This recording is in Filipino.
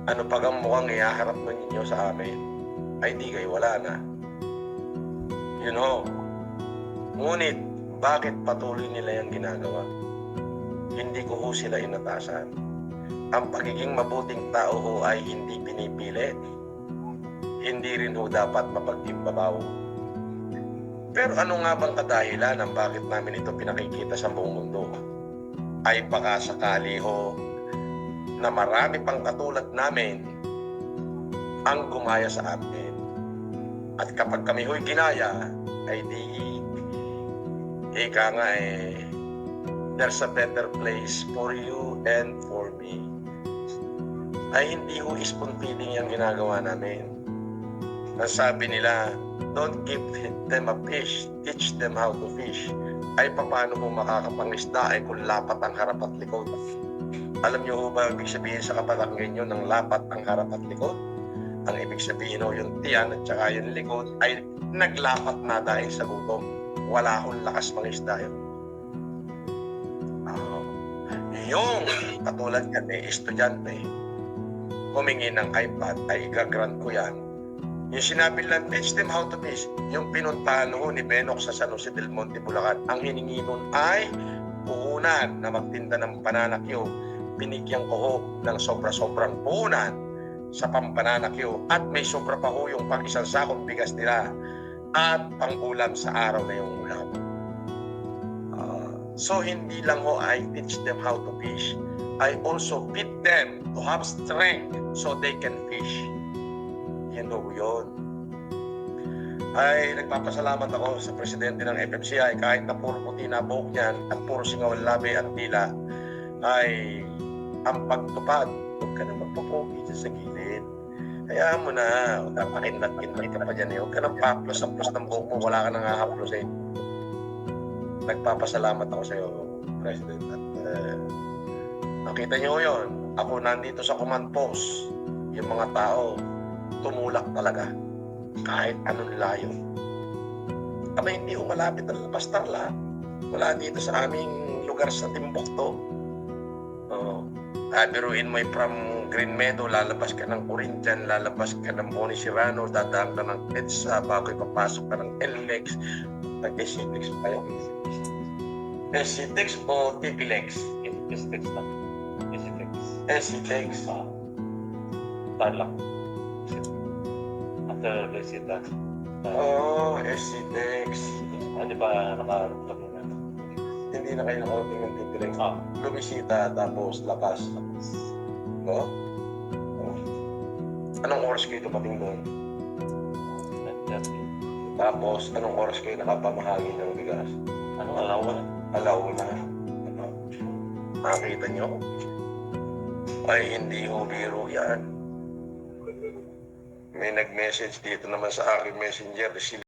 Ano pag ang mukhang ihaharap ninyo sa amin, ay di kayo wala na. Yun ho. Ngunit, bakit patuloy nila yung ginagawa? Hindi ko ho sila inatasan. Ang pagiging mabuting tao ho ay hindi pinipili. Hindi rin ho dapat mapagtimbabaw. Pero ano nga bang kadahilan ng bakit namin ito pinakikita sa buong mundo? Ay baka sakali ho na marami pang katulad namin ang gumaya sa amin. At kapag kami ho'y ginaya, ay di ika nga there's a better place for you and for me. Ay hindi ho spoon feeding yung ginagawa namin. Ang sabi nila, don't give them a fish, teach them how to fish. Ay paano mo makakapangisda ay kung lapat ang harap at likod? Alam niyo ho ba ang ibig sabihin sa kapatangin nyo ng lapat ang harap at likod? Ang ibig sabihin ho yung tiyan at saka yung likod ay naglapat na dahil sa gutom. Wala akong lakas mangisda yun. Yung katulad yan estudyante, humingi ng iPad ay gagrant ko yan. Yung sinabi lang, teach them how to fish. Yung pinuntahan ho ni Benok sa San Jose del Monte, Bulacan, ang hiningi nun ay puhunan na magtinda ng pananakyo. Binigyan ko ho ng sobra-sobrang puhunan sa pampananakyo at may sobra pa ho yung pang-isang sakong bigas nila at pang-ulam sa araw na yung ulam. So hindi lang ho I teach them how to fish, I also feed them to have strength so they can fish. Yun ho yun. Ay nagpapasalamat ako sa presidente ng FMCI kahit na puro puti na buhok niyan at puro singaw labi at dila ay ang pagtupad. Huwag ka na magpapogi sa gilid. Hayaan mo na. Pakinlat-kinlat ka pa dyan. Huwag ka nang paplos-aplos ng buhok mo. Wala ka nang hahaplos eh. Nagpapasalamat ako sa iyo, President. At nakita niyo yun. Ako nandito sa command post. Yung mga tao, tumulak talaga. Kahit anong layo. Aba hindi umalapit ang Pastarla. Wala dito sa aming lugar sa Timbuktu. Biruin mo from Green Meadow, lalabas ka ng Corinthian, lalabas ka ng Boni Serrano, dadaan ka ng EDSA, bago ipapasok ka ng LLEX, nag-SCTEX pa yun. SCTEX o TPLEX? SCTEX lang. SCTEX. SCTEX. Talak. After Resita. SCTEX. Di ba nakaroon lang yun? Hindi na kayo nakarating ng TPLEX. Lumisita, tapos lakas. No? Anong oras kayo dumating doon? Tapos, anong oras kayo nakapamahagi ng bigas? Alaw na. Nakita nyo? Ay, hindi ho biro yan. May nag-message dito naman sa aking messenger, si